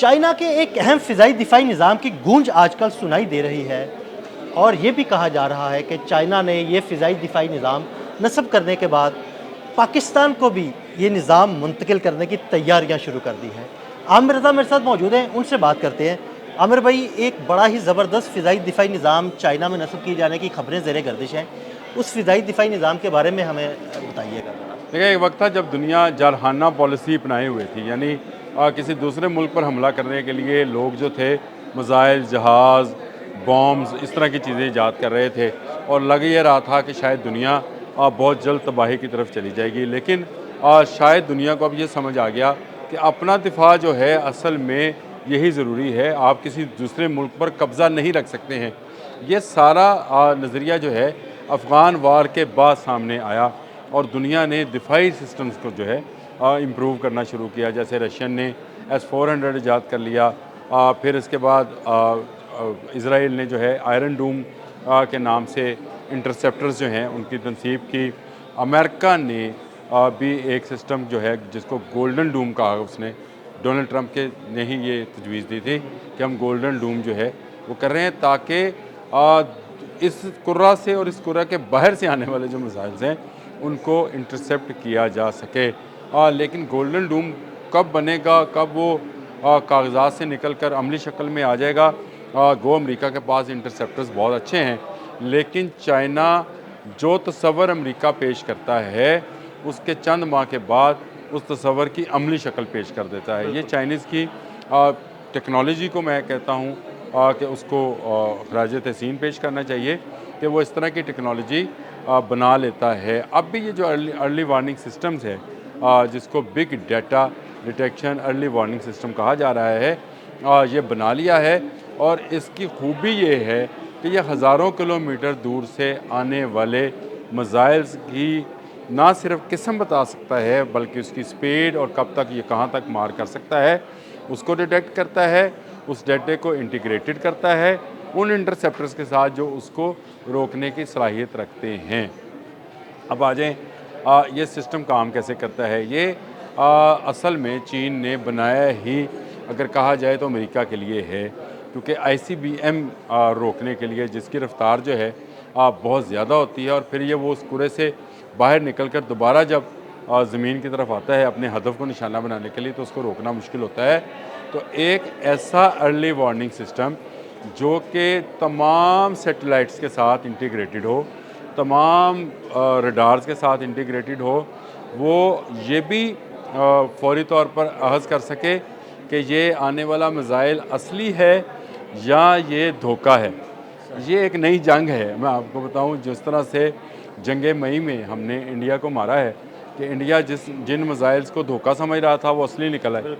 China के एक अहम फ़िज़ाई दिफ़ाई निज़ाम की गूंज आजकल सुनाई दे रही है और ये भी कहा जा रहा है कि चाइना ने ये फ़िज़ाई दिफ़ाई निज़ाम नस्ब करने के बाद पाकिस्तान को भी ये निज़ाम मुंतकिल करने की तैयारियां शुरू कर दी हैं। आमिर रज़ा मेरे साथ मौजूद हैं, उनसे बात करते हैं। आमिर भाई, एक बड़ा ही ज़बरदस्त फ़िज़ाई दिफ़ाई निज़ाम चाइना में नस्ब किए जाने की खबरें ज़ेर गर्दिश हैं। उस फ़िज़ाई दिफ़ाई निज़ाम के बारे में हमें बताइएगा ज़रा। देखिए, एक वक्त था जब दुनिया जारहाना पॉलिसी अपनाए हुए थी, यानी किसी दूसरे मुल्क पर हमला करने के लिए लोग जो थे मिसाइल, जहाज़, बॉम्ब्स इस तरह की चीज़ें ईजाद कर रहे थे और लग ये रहा था कि शायद दुनिया बहुत जल्द तबाही की तरफ चली जाएगी। लेकिन शायद दुनिया को अब ये समझ आ गया कि अपना दिफा जो है असल में यही ज़रूरी है, आप किसी दूसरे मुल्क पर कब्ज़ा नहीं रख सकते हैं। ये सारा नज़रिया जो है अफ़गान वार के बाद सामने आया और दुनिया ने दिफाई सिस्टम्स को जो है इम्प्रूव करना शुरू किया। जैसे रशियन ने S-400 ईजाद कर लिया, फिर इसके बाद इसराइल ने जो है आयरन डूम के नाम से इंटरसेप्टर्स जो हैं उनकी तनसीब की। अमेरिका ने भी एक सिस्टम जो है जिसको गोल्डन डूम कहा, उसने डोनाल्ड ट्रंप के ने ही ये तजवीज़ दी थी कि हम गोल्डन डूम जो है वो कर रहे हैं ताकि इस कुर्रा से और इस कुर्रा के बाहर से आने वाले जो मिसाइल्स हैं उनको इंटरसेप्ट किया जा सके। लेकिन गोल्डन डूम कब बनेगा, कब वो कागज़ात से निकल कर अमली शक्ल में आ जाएगा? गो अमेरिका के पास इंटरसेप्टर्स बहुत अच्छे हैं, लेकिन चाइना जो तसव्वुर अमेरिका पेश करता है उसके चंद माह के बाद उस तसव्वुर की अमली शक्ल पेश कर देता है। ये चाइनीज़ की टेक्नोलॉजी को मैं कहता हूँ कि उसको खराज तहसीन पेश करना चाहिए कि वो इस तरह की टेक्नोलॉजी बना लेता है। अब भी ये जो अर्ली वार्निंग सिस्टम्स है, जिसको big data detection early warning system कहा जा रहा है, ये बना लिया है और इसकी खूबी ये है कि ये हज़ारों किलोमीटर दूर से आने वाले मिसाइल्स की ना सिर्फ किस्म बता सकता है बल्कि उसकी स्पीड और कब तक ये कहाँ तक मार कर सकता है उसको डिटेक्ट करता है, उस डाटे को इंटीग्रेटेड करता है उन इंटरसेप्टर्स के साथ जो उसको रोकने की सलाहियत रखते हैं। अब आ जाएँ, ये सिस्टम काम कैसे करता है। ये असल में चीन ने बनाया ही अगर कहा जाए तो अमेरिका के लिए है, क्योंकि ICBM रोकने के लिए जिसकी रफ्तार जो है बहुत ज़्यादा होती है और फिर ये वो उस कुरे से बाहर निकल कर दोबारा जब ज़मीन की तरफ आता है अपने हदफ को निशाना बनाने के लिए, तो उसको रोकना मुश्किल होता है। तो एक ऐसा अर्ली वार्निंग सिस्टम जो कि तमाम सैटेलाइट्स के साथ इंटीग्रेटेड हो, तमाम रडार्स के साथ इंटीग्रेटेड हो, वो ये भी फौरी तौर पर अहज़ कर सके कि ये आने वाला मिसाइल असली है या ये धोखा है। ये एक नई जंग है। मैं आपको बताऊं, जिस तरह से जंग मई में हमने इंडिया को मारा है कि इंडिया जिन मिसाइल्स को धोखा समझ रहा था वो असली निकला है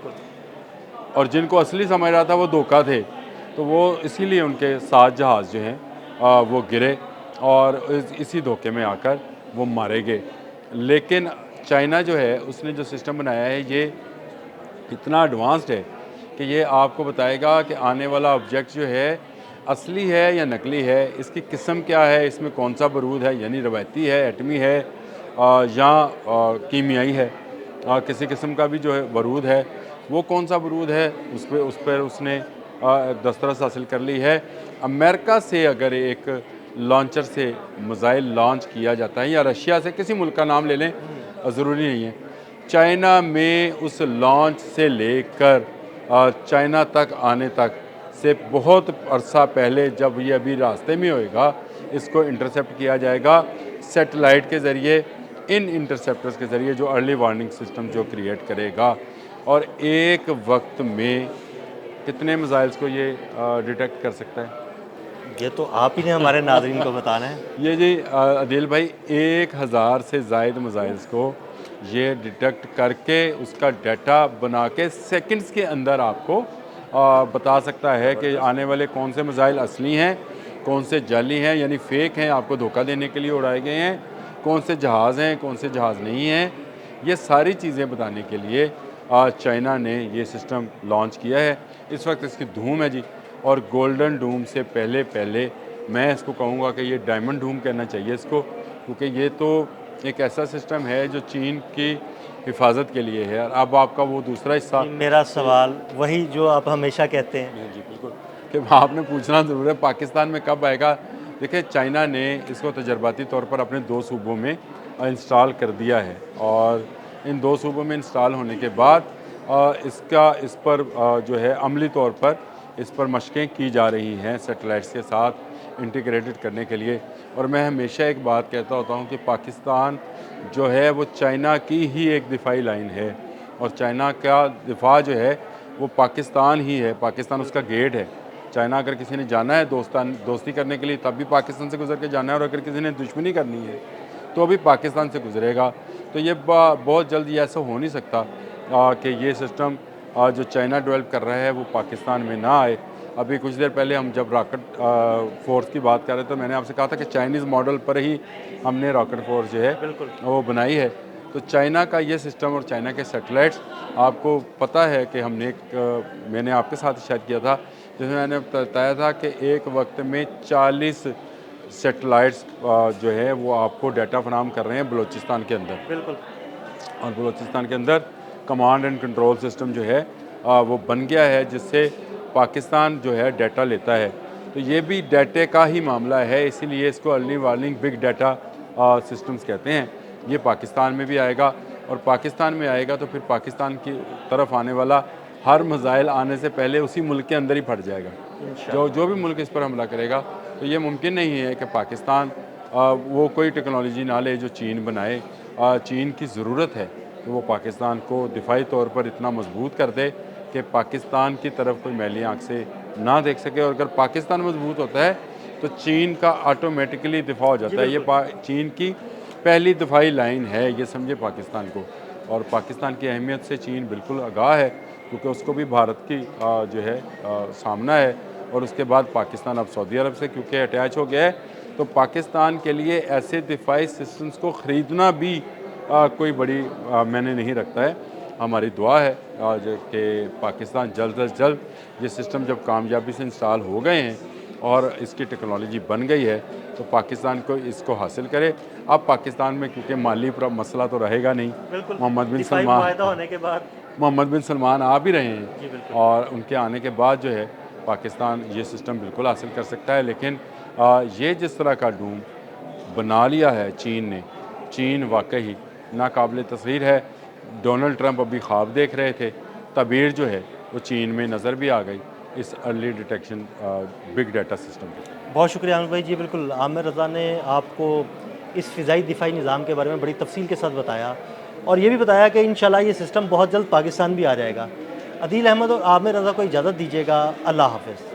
और जिनको असली समझ रहा था वो धोखा थे, तो वो इसीलिए उनके 7 जहाज़ जो हैं वो गिरे और इसी धोखे में आकर वो मारे गए। लेकिन चाइना जो है उसने जो सिस्टम बनाया है ये इतना एडवांस्ड है कि ये आपको बताएगा कि आने वाला ऑब्जेक्ट जो है असली है या नकली है, इसकी किस्म क्या है, इसमें कौन सा बारूद है, यानी रवायती है, एटमी है या कीमियाई है। किसी किस्म का भी जो है बारूद है, वो कौन सा बारूद है उस पर उसने दस्तरस हासिल कर ली है। अमेरिका से अगर एक लॉन्चर से मिसाइल लॉन्च किया जाता है या रशिया से, किसी मुल्क का नाम ले लें, ज़रूरी नहीं है, चाइना में उस लॉन्च से लेकर चाइना तक आने तक से बहुत अरसा पहले, जब ये अभी रास्ते में होएगा, इसको इंटरसेप्ट किया जाएगा सैटेलाइट के ज़रिए, इन इंटरसेप्टर्स के ज़रिए जो अर्ली वार्निंग सिस्टम जो क्रिएट करेगा। और एक वक्त में कितने मिसाइल्स को ये डिटेक्ट कर सकता है? ये तो आप ही ने हमारे नाज़रीन को बताना है। ये जी आदिल भाई, 1000 से ज़ायद मिसाइल्स को ये डिटेक्ट करके उसका डाटा बना के सेकंड्स के अंदर आपको बता सकता है कि आने वाले कौन से मिसाइल असली हैं, कौन से जाली हैं यानी फ़ेक हैं, आपको धोखा देने के लिए उड़ाए गए हैं, कौन से जहाज़ हैं, कौन से जहाज़ नहीं हैं। ये सारी चीज़ें बताने के लिए चाइना ने ये सिस्टम लॉन्च किया है। इस वक्त इसकी धूम है जी। और गोल्डन डूम से पहले पहले मैं इसको कहूँगा कि ये डायमंड डूम कहना चाहिए इसको, क्योंकि ये तो एक ऐसा सिस्टम है जो चीन की हिफाजत के लिए है। और अब आपका वो दूसरा हिस्सा मेरा सवाल वही जो आप हमेशा कहते हैं। जी बिल्कुल, कि आपने पूछना ज़रूर है पाकिस्तान में कब आएगा। देखिए चाइना ने इसको तजर्बाती तौर पर अपने 2 सूबों में इंस्टॉल कर दिया है और इन 2 सूबों में इंस्टॉल होने के बाद इस पर जो है अमली तौर पर इस पर मशक़ें की जा रही हैं सैटेलाइट्स के साथ इंटीग्रेटेड करने के लिए। और मैं हमेशा एक बात कहता होता हूँ कि पाकिस्तान जो है वो चाइना की ही एक दिफाई लाइन है और चाइना का दिफा जो है वो पाकिस्तान ही है, पाकिस्तान उसका गेट है। चाइना अगर किसी ने जाना है दोस्ती करने के लिए तब भी पाकिस्तान से गुजर के जाना है और अगर किसी ने दुश्मनी करनी है तो भी पाकिस्तान से गुजरेगा। तो ये बहुत जल्द ये ऐसा हो नहीं सकता कि ये सिस्टम जो चाइना डेवलप कर रहा है वो पाकिस्तान में ना आए। अभी कुछ देर पहले हम जब रॉकेट फोर्स की बात कर रहे थे तो मैंने आपसे कहा था कि चाइनीज़ मॉडल पर ही हमने रॉकेट फोर्स जो है वो बनाई है। तो चाइना का ये सिस्टम और चाइना के सैटेलाइट्स आपको पता है कि मैंने आपके साथ शायद किया था जिसमें मैंने बताया था कि एक वक्त में 40 सैटेलाइट्स जो है वो आपको डाटा फराहम कर रहे हैं बलूचिस्तान के अंदर। बिल्कुल। और बलूचिस्तान के अंदर कमांड एंड कंट्रोल सिस्टम जो है वो बन गया है जिससे पाकिस्तान जो है डाटा लेता है। तो ये भी डाटे का ही मामला है, इसीलिए इसको early warning big data systems कहते हैं। ये पाकिस्तान में भी आएगा और पाकिस्तान में आएगा तो फिर पाकिस्तान की तरफ आने वाला हर मिसाइल आने से पहले उसी मुल्क के अंदर ही फट जाएगा। जो भी मुल्क इस पर हमला करेगा तो ये मुमकिन नहीं है कि पाकिस्तान वो कोई टेक्नोलॉजी ना ले जो चीन बनाए। चीन की ज़रूरत है कि वो पाकिस्तान को दिफाई तौर पर इतना मजबूत कर दे कि पाकिस्तान की तरफ कोई मैली आँख से ना देख सके। और अगर पाकिस्तान मजबूत होता है तो चीन का ऑटोमेटिकली दिफा हो जाता है। ये चीन की पहली दिफाई लाइन है, ये समझे पाकिस्तान को। और पाकिस्तान की अहमियत से चीन बिल्कुल आगाह है क्योंकि उसको भी भारत की जो है सामना है। और उसके बाद पाकिस्तान अब सऊदी अरब से क्योंकि अटैच हो गया है तो पाकिस्तान के लिए ऐसे दिफाई सिस्टम्स को ख़रीदना भी कोई बड़ी मैंने नहीं रखता है। हमारी दुआ है कि पाकिस्तान जल्द अज जल्द ये सिस्टम जब कामयाबी से इंस्टॉल हो गए हैं और इसकी टेक्नोलॉजी बन गई है तो पाकिस्तान को इसको हासिल करे। अब पाकिस्तान में क्योंकि माली मसला तो रहेगा नहीं, मोहम्मद बिन सलमान आ भी रहे हैं और उनके आने के बाद जो है पाकिस्तान ये सिस्टम बिल्कुल हासिल कर सकता है। लेकिन ये जिस तरह का डूम बना लिया है चीन वाकई नाकाबिल तस्वीर है। डोनाल्ड ट्रंप अभी ख्वाब देख रहे थे, तबीर जो है वो चीन में नज़र भी आ गई इस early detection big data system के। बहुत शुक्रिया आमिर भाई जी। बिल्कुल आमिर रज़ा ने आपको इस फ़िज़ाई दिफाई निज़ाम के बारे में बड़ी तफसील के साथ बताया और ये भी बताया कि इंशाल्लाह ये सिस्टम बहुत जल्द पाकिस्तान भी आ जाएगा। अदील अहमद और आमिर रज़ा को इजाज़त दीजिएगा। अल्लाह हाफ़िज़।